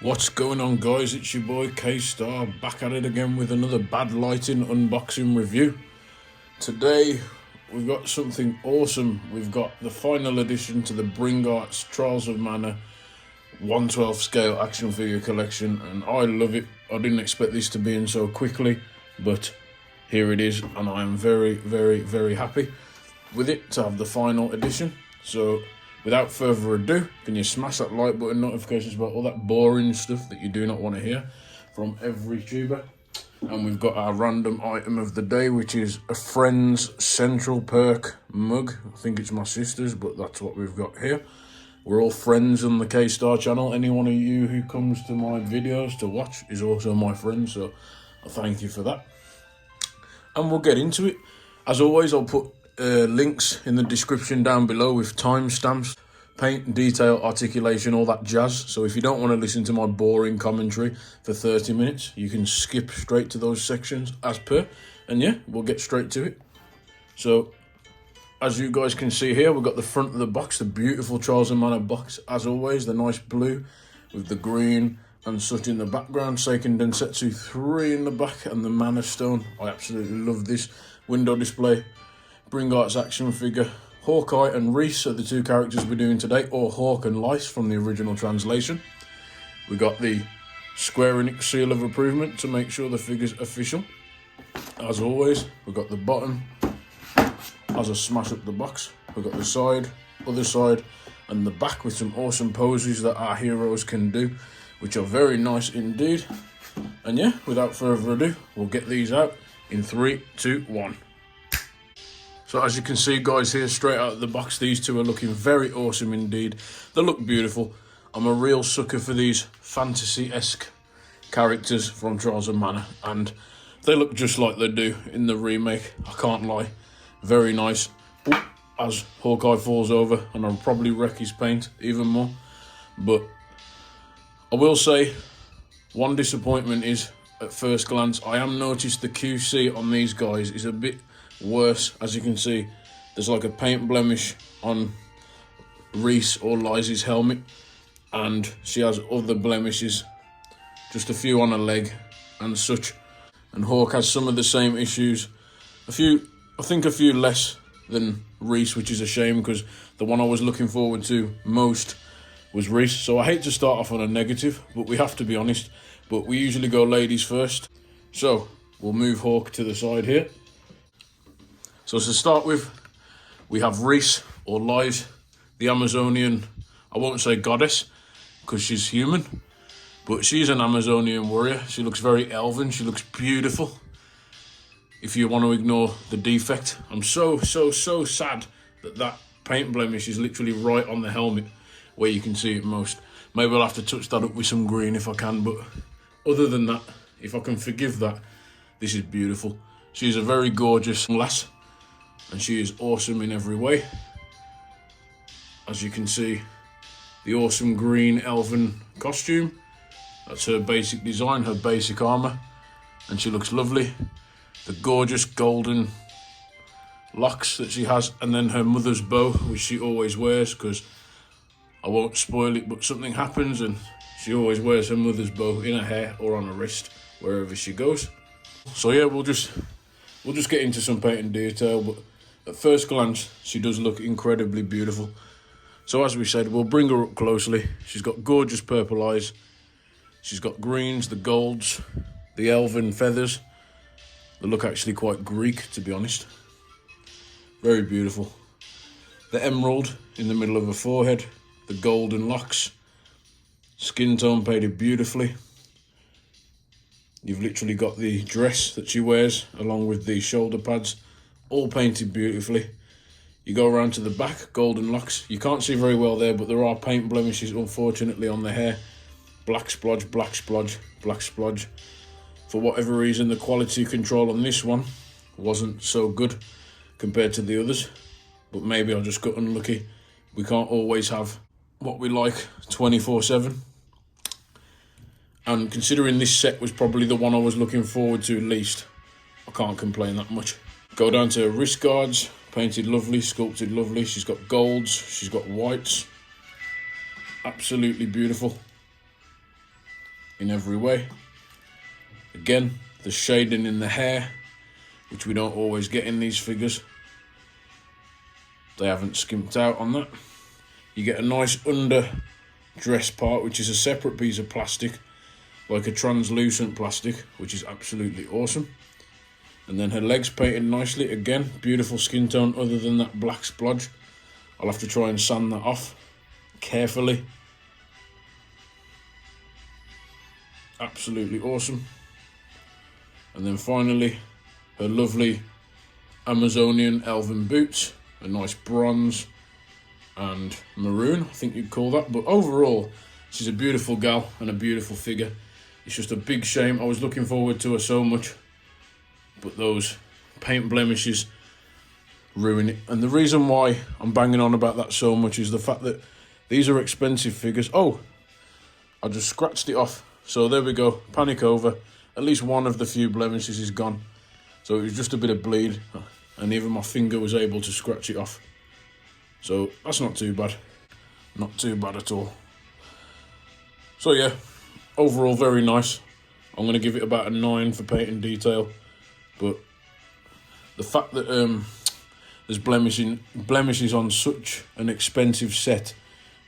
What's going on, guys? It's your boy K-Star, back at it again with another bad lighting unboxing review. Today we've got something awesome. We've got the final addition to the Bring Arts Trials of Mana 1/12 scale action figure collection, and I love it. I didn't expect this to be in so quickly, but here it is, and I am very happy with it to have the final edition. So without further ado, can you smash that like button, notifications about all that boring stuff that you do not want to hear from every tuber. And we've got our random item of the day, which is a Friends Central Perk mug. I think it's my sister's, but that's what we've got here. We're all friends on the K-Star channel. Any one of you who comes to my videos to watch is also my friend, so I thank you for that. And we'll get into it. As always, I'll put links in the description down below with timestamps, paint, detail, articulation, all that jazz. So if you don't want to listen to my boring commentary for 30 minutes, you can skip straight to those sections as per. And yeah, we'll get straight to it. So as you guys can see here, we've got the front of the box, the beautiful Trials of Mana box. As always, the nice blue with the green and such in the background. Seiken Densetsu 3 in the back and the Mana Stone. I absolutely love this window display. Bring Arts action figure. Hawkeye and Riesz are the two characters we're doing today, or Hawk and Lice from the original translation. We got the Square Enix seal of approval to make sure the figure's official. As always, we've got the bottom. As I smash up the box, we've got the side, other side, and the back with some awesome poses that our heroes can do, which are very nice indeed. And yeah, without further ado, we'll get these out in 3, 2, 1. So as you can see, guys, here straight out of the box, these two are looking very awesome indeed. They look beautiful. I'm a real sucker for these fantasy-esque characters from Trials of Mana, and they look just like they do in the remake. I can't lie. Very nice. Ooh, as Hawkeye falls over, and I'll probably wreck his paint even more. But I will say, one disappointment is, at first glance, I have noticed the QC on these guys is a bit worse. As you can see, there's like a paint blemish on Riesz or Lice's helmet, and she has other blemishes, just a few on her leg and such. And Hawk has some of the same issues, I think a few less than Riesz, which is a shame because the one I was looking forward to most was Riesz. So I hate to start off on a negative, but we have to be honest. But we usually go ladies first, so we'll move Hawk to the side here. So to start with, we have Riesz, or Lice, the Amazonian, I won't say goddess, because she's human, but she's an Amazonian warrior. She looks very elven, she looks beautiful. If you want to ignore the defect, I'm so sad that that paint blemish is literally right on the helmet, where you can see it most. Maybe I'll have to touch that up with some green if I can, but other than that, if I can forgive that, this is beautiful. She's a very gorgeous lass, and she is awesome in every way. As you can see, the awesome green elven costume. That's her basic design, her basic armor, and she looks lovely. The gorgeous golden locks that she has, and then her mother's bow, which she always wears, because I won't spoil it, but something happens and she always wears her mother's bow in her hair or on her wrist, wherever she goes. So yeah, we'll just get into some paint and detail, but at first glance, she does look incredibly beautiful. So as we said, we'll bring her up closely. She's got gorgeous purple eyes. She's got greens, the golds, the elven feathers. They look actually quite Greek, to be honest. Very beautiful. The emerald in the middle of her forehead, the golden locks, skin tone painted beautifully. You've literally got the dress that she wears along with the shoulder pads, all painted beautifully. You go around to the back, golden locks. You can't see very well there, but there are paint blemishes, unfortunately, on the hair. Black splodge, black splodge, black splodge. For whatever reason, the quality control on this one wasn't so good compared to the others. But maybe I just got unlucky. We can't always have what we like 24/7. And considering this set was probably the one I was looking forward to least, I can't complain that much. Go down to her wrist guards, painted lovely, sculpted lovely. She's got golds, she's got whites. Absolutely beautiful. in every way. Again, the shading in the hair, which we don't always get in these figures. They haven't skimped out on that. You get a nice under dress part, which is a separate piece of plastic, like a translucent plastic, which is absolutely awesome. And then her legs painted nicely. Again, beautiful skin tone other than that black splodge. I'll have to try and sand that off carefully. Absolutely awesome. And then finally, her lovely Amazonian elven boots, a nice bronze and maroon, I think you'd call that. But overall, she's a beautiful gal and a beautiful figure. It's just a big shame. I was looking forward to her so much, but those paint blemishes ruin it. And the reason why I'm banging on about that so much is the fact that these are expensive figures. Oh, I just scratched it off. So there we go, panic over. At least one of the few blemishes is gone. So it was just a bit of bleed, and even my finger was able to scratch it off. So that's not too bad. Not too bad at all. So yeah, overall very nice. I'm going to give it about a 9 for paint and detail. But the fact that there's blemishes on such an expensive set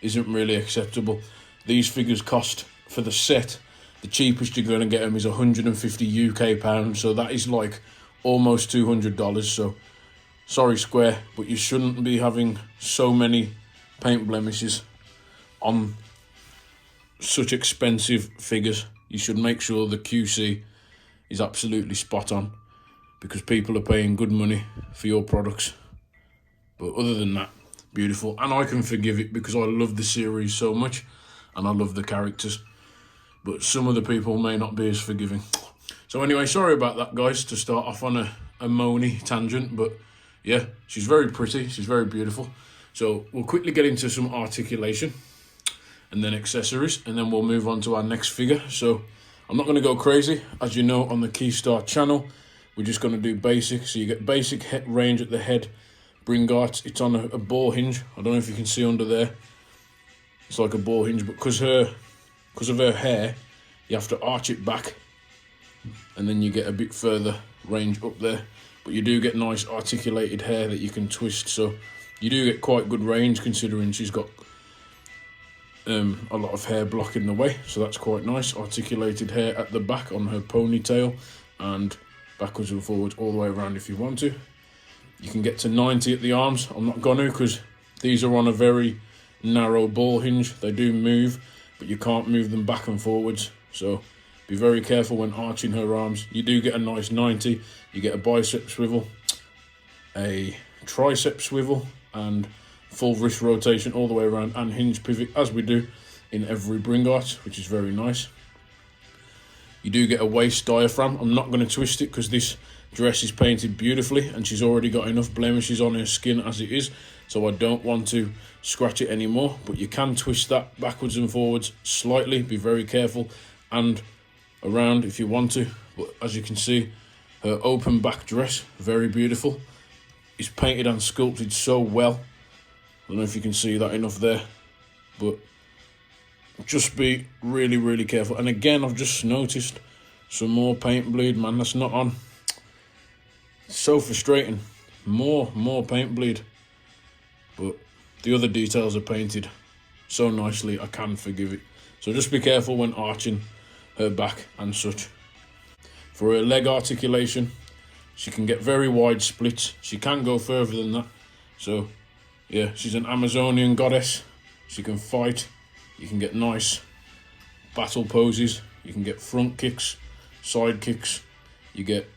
isn't really acceptable. These figures cost, for the set, the cheapest you're going to get them is 150 UK pounds. So that is like almost $200. So sorry Square, but you shouldn't be having so many paint blemishes on such expensive figures. You should make sure the QC is absolutely spot on, because people are paying good money for your products. But other than that, beautiful. And I can forgive it because I love the series so much and I love the characters. But some other people may not be as forgiving. So anyway, sorry about that, guys, to start off on a moany tangent. But yeah, she's very pretty. She's very beautiful. So we'll quickly get into some articulation and then accessories, and then we'll move on to our next figure. So I'm not going to go crazy. As you know, on the Keystar channel, we're just going to do basic. So you get basic range at the head. Bringart, it's on a ball hinge. I don't know if you can see under there. It's like a ball hinge, but because of her hair, you have to arch it back, and then you get a bit further range up there. But you do get nice articulated hair that you can twist, so you do get quite good range considering she's got a lot of hair blocking the way. So that's quite nice. Articulated hair at the back on her ponytail, and backwards and forwards all the way around if you want to. You can get to 90 at the arms. I'm not going to, because these are on a very narrow ball hinge. They do move, but you can't move them back and forwards. So be very careful when arching her arms. You do get a nice 90. You get a bicep swivel, a tricep swivel, and full wrist rotation all the way around, and hinge pivot, as we do in every Bringart, which is very nice. You do get a waist diaphragm. I'm not going to twist it because this dress is painted beautifully and she's already got enough blemishes on her skin as it is, so I don't want to scratch it anymore. But you can twist that backwards and forwards slightly. Be very careful, and around if you want to. But as you can see, her open back dress, very beautiful. It's painted and sculpted so well. I don't know if you can see that enough there, but just be really, really careful. And again, I've just noticed some more paint bleed, man. That's not on. It's so frustrating. More paint bleed. But the other details are painted so nicely, I can forgive it. So just be careful when arching her back and such. For her leg articulation, she can get very wide splits. She can go further than that. So yeah, she's an Amazonian goddess. She can fight. You can get nice battle poses. You can get front kicks, side kicks. You get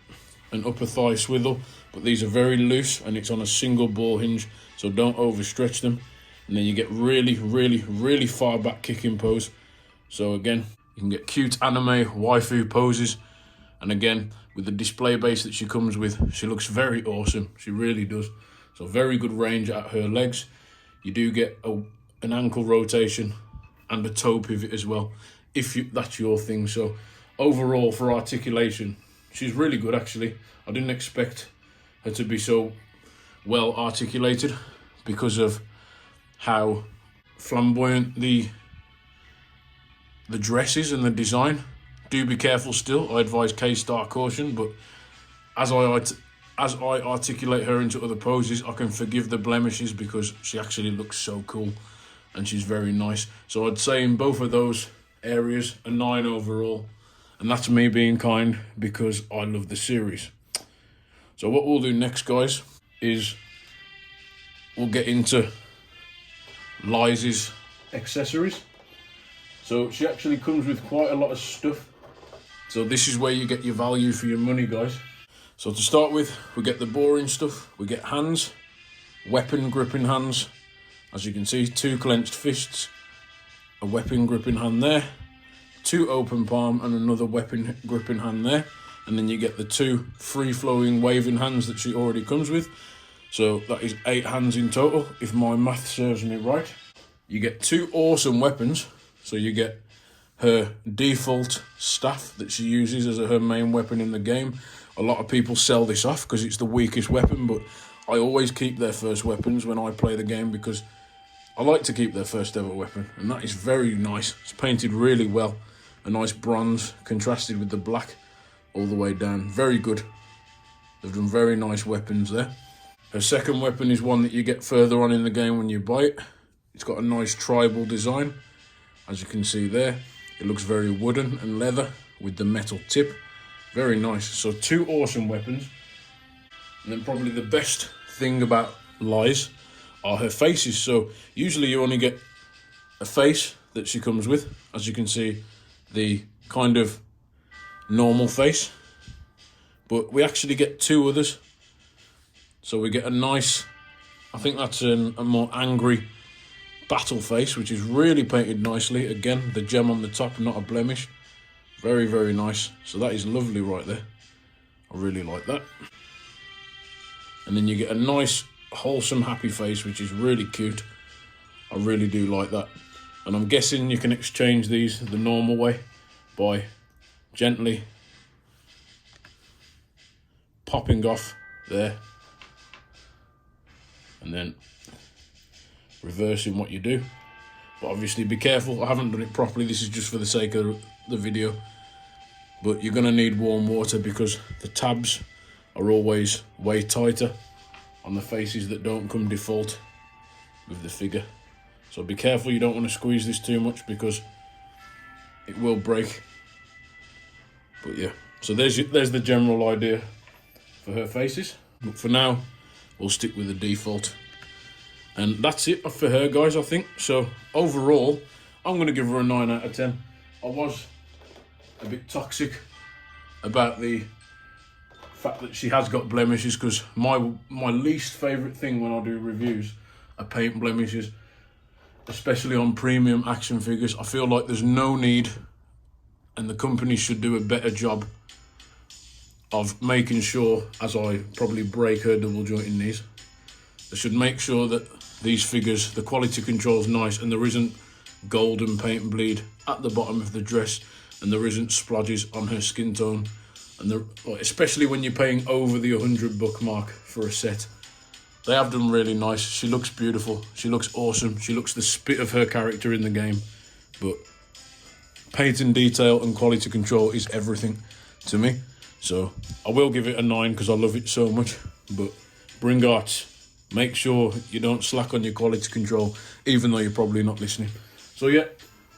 an upper thigh swivel, but these are very loose and it's on a single ball hinge, so don't overstretch them. And then you get really, really, really far back kicking pose. So again, you can get cute anime waifu poses. And again, with the display base that she comes with, she looks very awesome. She really does. So very good range at her legs. You do get an ankle rotation and a toe pivot as well, if that's your thing. So overall, for articulation, she's really good actually. I didn't expect her to be so well articulated because of how flamboyant the the dresses and the design. Do be careful still. I advise K-star caution, but as I articulate her into other poses, I can forgive the blemishes because she actually looks so cool and she's very nice. So I'd say in both of those areas, a 9 overall. And that's me being kind because I love the series. So what we'll do next, guys, is we'll get into Riesz's accessories. So she actually comes with quite a lot of stuff. So this is where you get your value for your money, guys. So to start with, we get the boring stuff. We get hands, weapon gripping hands. As you can see, 2 clenched fists, a weapon gripping hand there, 2 open palm and another weapon gripping hand there. And then you get the 2 free-flowing waving hands that she already comes with. So that is 8 hands in total, if my math serves me right. You get 2 awesome weapons. So you get her default staff that she uses as her main weapon in the game. A lot of people sell this off because it's the weakest weapon, but I always keep their first weapons when I play the game because I like to keep their first ever weapon, and that is very nice. It's painted really well. A nice bronze contrasted with the black all the way down. Very good. They've done very nice weapons there. Her second weapon is one that you get further on in the game when you buy it. It's got a nice tribal design, as you can see there. It looks very wooden and leather with the metal tip. Very nice. So 2 awesome weapons. And then probably the best thing about Riesz are her faces. So usually you only get a face that she comes with. As you can see, the kind of normal face. But we actually get 2 others. So we get a nice, I think that's a more angry battle face, which is really painted nicely. Again, the gem on the top, not a blemish. Very, very nice. So that is lovely right there. I really like that. And then you get a nice, wholesome, happy face, which is really cute. I really do like that. And I'm guessing you can exchange these the normal way by gently popping off there. And then reversing what you do. But obviously be careful. I haven't done it properly. This is just for the sake of the video. But you're going to need warm water because the tabs are always way tighter on the faces that don't come default with the figure. So be careful, you don't want to squeeze this too much because it will break. But yeah, so there's the general idea for her faces. But for now, we'll stick with the default. And that's it for her, guys, I think. So overall, I'm going to give her a 9 out of 10. I was a bit toxic about the fact that she has got blemishes because my least favourite thing when I do reviews are paint blemishes, especially on premium action figures. I feel like there's no need, and the company should do a better job of making sure, as I probably break her double jointing knees, they should make sure that these figures, the quality control is nice and there isn't golden paint bleed at the bottom of the dress and there isn't splodges on her skin tone. And especially when you're paying over the $100 mark for a set. They have done really nice. She looks beautiful. She looks awesome. She looks the spit of her character in the game. But paint and detail and quality control is everything to me. So I will give it a 9 because I love it so much. But Bring Arts, make sure you don't slack on your quality control, even though you're probably not listening. So yeah,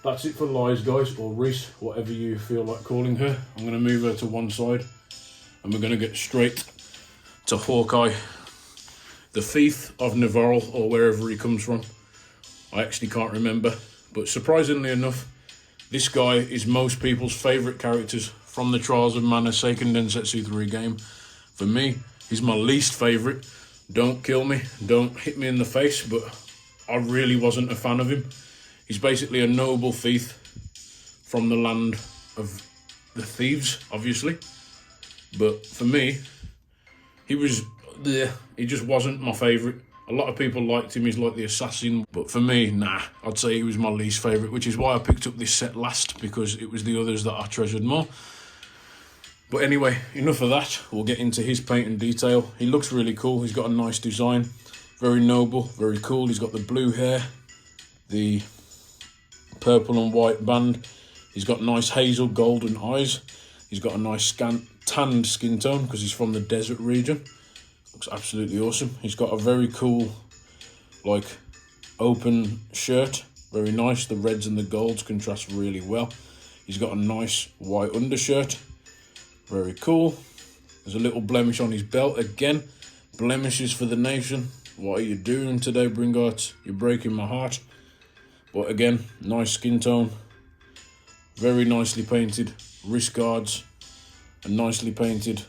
that's it for Riesz, guys, or Riesz, whatever you feel like calling her. I'm going to move her to one side and we're going to get straight to Hawkeye, the thief of Navarre, or wherever he comes from. I actually can't remember, but surprisingly enough, this guy is most people's favourite characters from the Trials of Mana Seiken Densetsu 3 game. For me, he's my least favourite. Don't kill me, don't hit me in the face, but I really wasn't a fan of him. He's basically a noble thief from the land of the thieves, obviously. But for me, he just wasn't my favourite. A lot of people liked him, he's like the assassin. But for me, nah, I'd say he was my least favourite, which is why I picked up this set last, because it was the others that I treasured more. But anyway, enough of that. We'll get into his paint and detail. He looks really cool. He's got a nice design. Very noble, very cool. He's got the blue hair, the purple and white band. He's got nice hazel golden eyes. He's got a nice tanned skin tone because he's from the desert region. Looks absolutely awesome. He's got a very cool, like, open shirt. Very nice. The reds and the golds contrast really well. He's got a nice white undershirt. Very cool. There's a little blemish on his belt. Again, blemishes for the nation. What are you doing today, Bringart? You're breaking my heart. But again, nice skin tone. Very nicely painted wrist guards. A nicely painted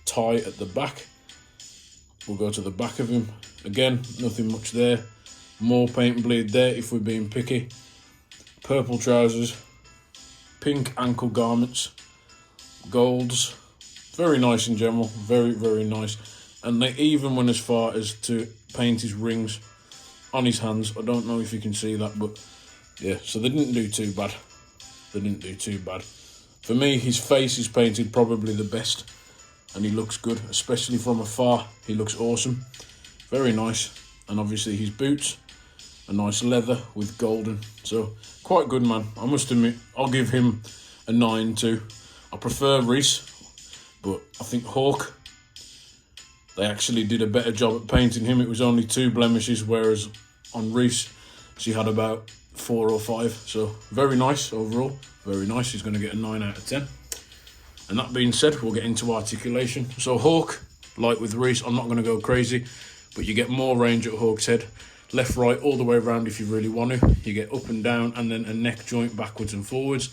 tie at the back. We'll go to the back of him. Again, nothing much there. More paint and bleed there if we're being picky. Purple trousers. Pink ankle garments. Golds. Very nice in general. Very, very nice. And they even went as far as to paint his rings on his hands. I don't know if you can see that, but yeah, so they didn't do too bad. They didn't do too bad. For me, his face is painted probably the best, and he looks good, especially from afar. He looks awesome. Very nice. And obviously his boots, a nice leather with golden. So quite good, man. I must admit, I'll give him a 9 too. I prefer Riesz, but I think Hawk, they actually did a better job at painting him. It was only 2 blemishes, whereas on Riesz, she had about 4 or 5. So very nice overall. Very nice. He's going to get a 9 out of 10. And that being said, we'll get into articulation. So Hawk, like with Riesz, I'm not going to go crazy, but you get more range at Hawk's head. Left, right, all the way around if you really want to. You get up and down, and then a neck joint backwards and forwards.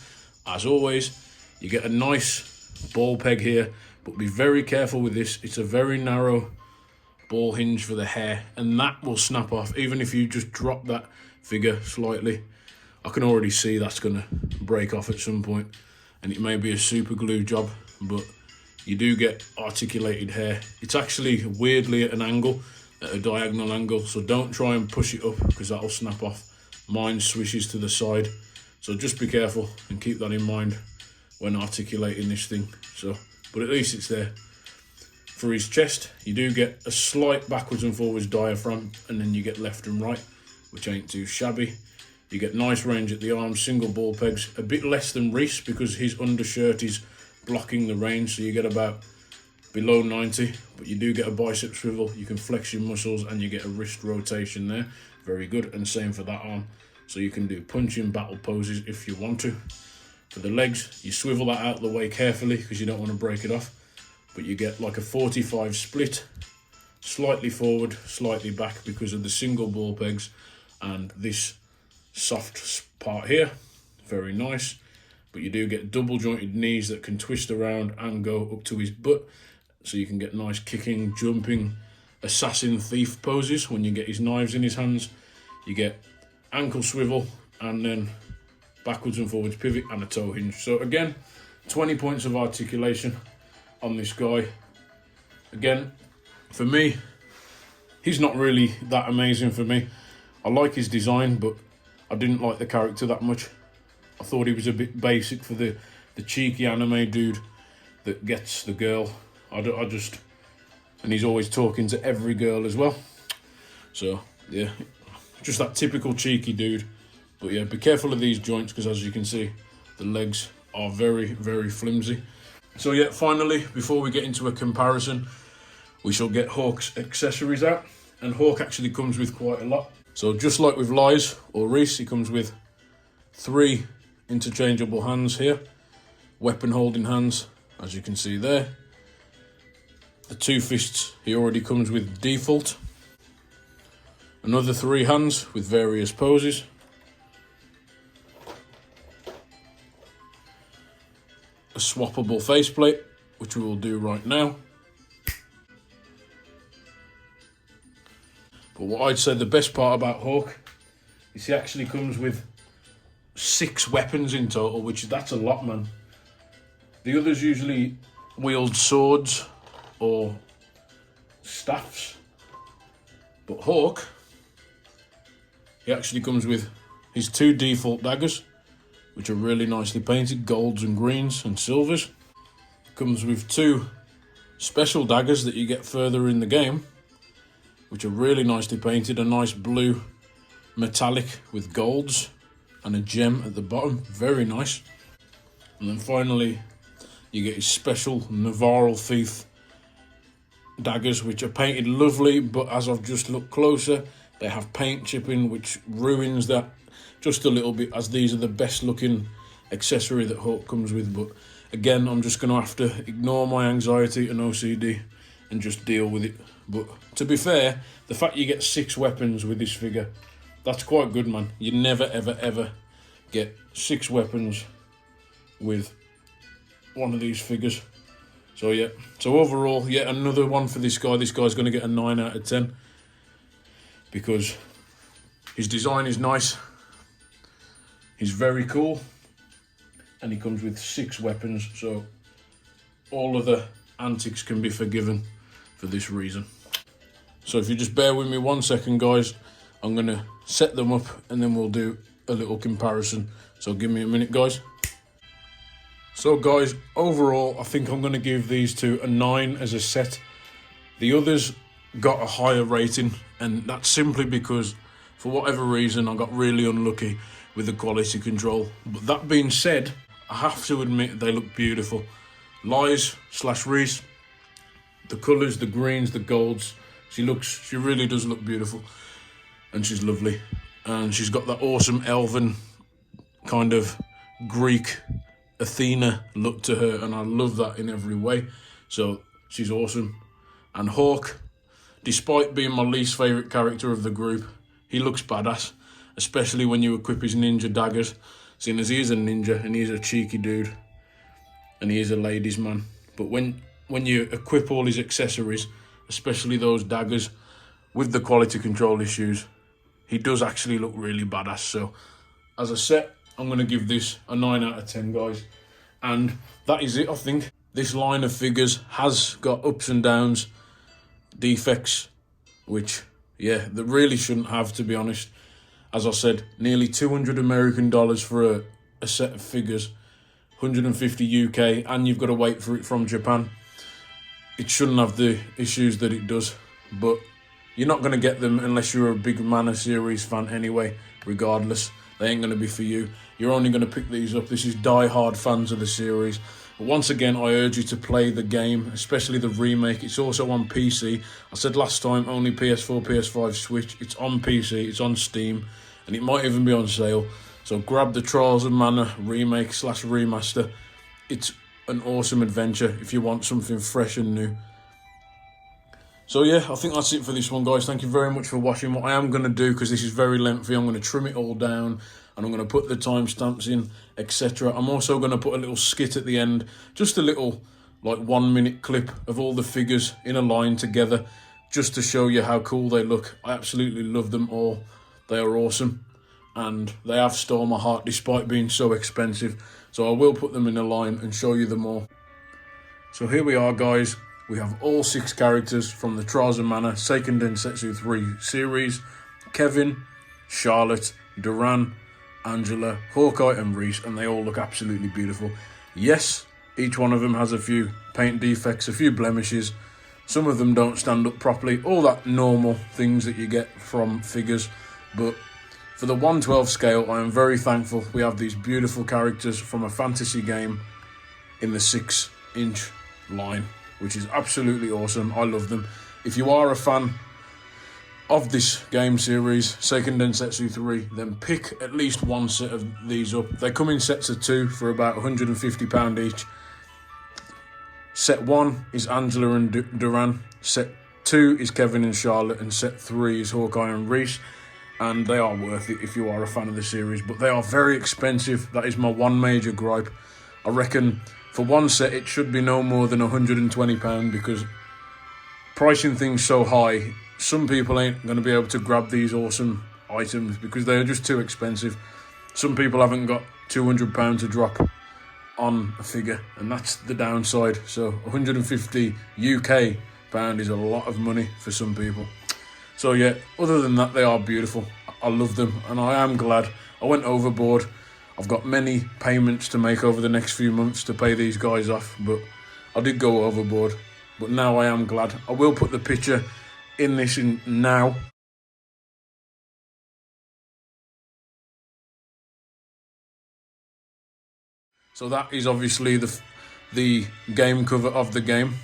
As always, you get a nice ball peg here, but be very careful with this. It's a very narrow ball hinge for the hair, and that will snap off even if you just drop that figure slightly. I can already see that's going to break off at some point, and it may be a super glue job, but you do get articulated hair. It's actually weirdly at an angle, at a diagonal angle, so don't try and push it up because that'll snap off. Mine swishes to the side, so just be careful and keep that in mind when articulating this thing. So, but at least it's there. For his chest, you do get a slight backwards and forwards diaphragm, and then you get left and right, which ain't too shabby. You get nice range at the arms, single ball pegs, a bit less than Riesz because his undershirt is blocking the range, so you get about below 90, but you do get a bicep swivel, you can flex your muscles, and you get a wrist rotation there. Very good, and same for that arm. So you can do punching battle poses if you want to. For the legs, you swivel that out of the way carefully because you don't want to break it off, but you get like a 45 split, slightly forward, slightly back because of the single ball pegs and this soft part here. Very nice. But you do get double jointed knees that can twist around and go up to his butt, so you can get nice kicking, jumping, assassin thief poses when you get his knives in his hands. You get ankle swivel and then backwards and forwards pivot and a toe hinge. So again, 20 points of articulation on this guy. Again, for me, he's not really that amazing for me. I like his design, but I didn't like the character that much. I thought he was a bit basic for the cheeky anime dude that gets the girl. I just, and he's always talking to every girl as well. So yeah, just that typical cheeky dude. But yeah, be careful of these joints because as you can see, the legs are very, very flimsy. So yeah, finally, before we get into a comparison, we shall get Hawk's accessories out. And Hawk actually comes with quite a lot. So just like with Riesz or Riesz, he comes with 3 interchangeable hands here. Weapon holding hands, as you can see there. The 2 fists he already comes with default. Another 3 hands with various poses. A swappable faceplate, which we will do right now. But what I'd say the best part about Hawk is he actually comes with 6 weapons in total, which that's a lot, man. The others usually wield swords or staffs, but Hawk, he actually comes with his 2 default daggers, which are really nicely painted, golds and greens and silvers. Comes with 2 special daggers that you get further in the game, which are really nicely painted, a nice blue metallic with golds and a gem at the bottom, very nice. And then finally, you get his special Navarral Thief daggers, which are painted lovely, but as I've just looked closer, they have paint chipping, which ruins that just a little bit, as these are the best looking accessory that Hawk comes with. But again, I'm just going to have to ignore my anxiety and OCD and just deal with it. But to be fair, the fact you get 6 weapons with this figure, that's quite good, man. You never, ever, ever get 6 weapons with one of these figures. So yeah, so overall, yet another one for this guy. This guy's going to get a 9 out of 10 because his design is nice, he's very cool, and he comes with 6 weapons, so all of the antics can be forgiven for this reason. So if you just bear with me 1 second, guys, I'm going to set them up and then we'll do a little comparison. So give me a minute, guys. So guys, overall, I think I'm going to give these two a 9 as a set. The others got a higher rating, and that's simply because, for whatever reason, I got really unlucky with the quality control. But that being said, I have to admit they look beautiful. Riesz, the colours, the greens, the golds, she really does look beautiful. And she's lovely. And she's got that awesome elven kind of Greek Athena look to her, and I love that in every way. So she's awesome. And Hawk, despite being my least favourite character of the group, he looks badass, especially when you equip his ninja daggers, seeing as he is a ninja and he's a cheeky dude and he is a ladies man. But when you equip all his accessories, especially those daggers, with the quality control issues, he does actually look really badass. So as a set, I'm going to give this a 9 out of 10, guys. And that is it, I think. This line of figures has got ups and downs, defects, which, yeah, they really shouldn't have, to be honest. As I said, nearly $200 American for a set of figures, 150 UK, and you've got to wait for it from Japan. It shouldn't have the issues that it does, but you're not going to get them unless you're a big Mana series fan anyway, regardless. They ain't going to be for you. You're only going to pick these up. This is die-hard fans of the series. But once again, I urge you to play the game, especially the remake. It's also on PC. I said last time, only PS4, PS5, Switch. It's on PC, it's on Steam, and it might even be on sale. So grab the Trials of Mana remake / remaster. It's an awesome adventure if you want something fresh and new. So yeah, I think that's it for this one, guys. Thank you very much for watching. What I am going to do, because this is very lengthy, I'm going to trim it all down and I'm going to put the timestamps in, etc. I'm also going to put a little skit at the end, just a little like 1 minute clip of all the figures in a line together, just to show you how cool they look. I absolutely love them all. They are awesome and they have stolen my heart despite being so expensive. So I will put them in a line and show you them all. So here we are, guys. We have all 6 characters from the Trials of Mana Seiken Densetsu 3 series. Kevin, Charlotte, Duran, Angela, Hawkeye and Riesz, and they all look absolutely beautiful. Yes, each one of them has a few paint defects, a few blemishes. Some of them don't stand up properly, all that normal things that you get from figures. But for the 1/12 scale, I am very thankful we have these beautiful characters from a fantasy game in the 6-inch line, which is absolutely awesome. I love them. If you are a fan of this game series, Seiken Densetsu 3, then pick at least one set of these up. They come in sets of 2 for about £150 each. Set 1 is Angela and Duran, set 2 is Kevin and Charlotte, and set 3 is Hawkeye and Riesz. And they are worth it if you are a fan of the series, but they are very expensive. That is my one major gripe. I reckon for one set it should be no more than £120, because pricing things so high, some people ain't going to be able to grab these awesome items because they are just too expensive. Some people haven't got £200 to drop on a figure, and that's the downside. So 150 UK pound is a lot of money for some people. So yeah, other than that, they are beautiful. I love them, and I am glad I went overboard. I've got many payments to make over the next few months to pay these guys off, but I did go overboard. But now I am glad. I will put the picture in this now. So that is obviously the game cover of the game,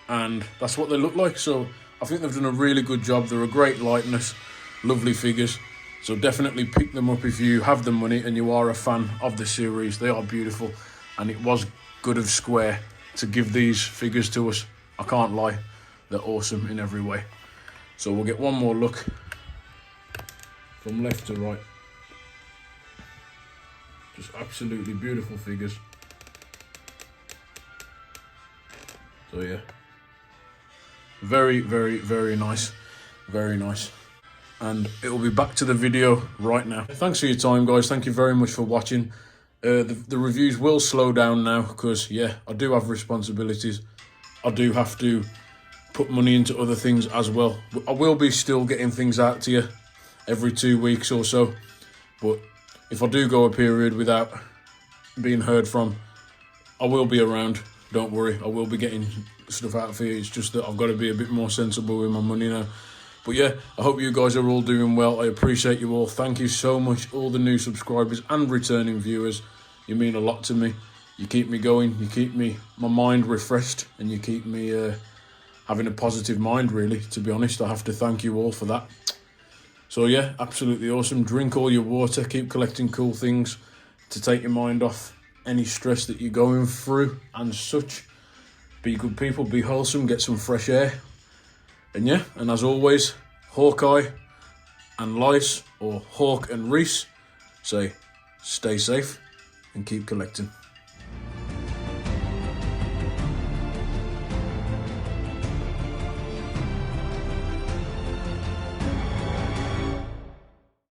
and that's what they look like. So I think they've done a really good job. They're a great likeness, lovely figures. So definitely pick them up if you have the money and you are a fan of the series. They are beautiful, and it was good of Square to give these figures to us. I can't lie, they're awesome in every way. So we'll get one more look from left to right. Just absolutely beautiful figures. So yeah, very, very, very nice. Very nice. And it will be back to the video right now. Thanks for your time, guys. Thank you very much for watching. The reviews will slow down now because, yeah, I do have responsibilities. I do have to put money into other things as well. I will be still getting things out to you every 2 weeks or so. But if I do go a period without being heard from, I will be around. Don't worry, I will be getting stuff out for you. It's just that I've got to be a bit more sensible with my money now. But yeah, I hope you guys are all doing well. I appreciate you all. Thank you so much, all the new subscribers and returning viewers. You mean a lot to me. You keep me going. You keep my mind refreshed, and you keep me having a positive mind, really, to be honest. I have to thank you all for that. So yeah, absolutely awesome. Drink all your water. Keep collecting cool things to take your mind off any stress that you're going through and such. Be good people. Be wholesome. Get some fresh air. And yeah, and as always, Hawkeye and Lice, or Hawk and Riesz, say stay safe and keep collecting.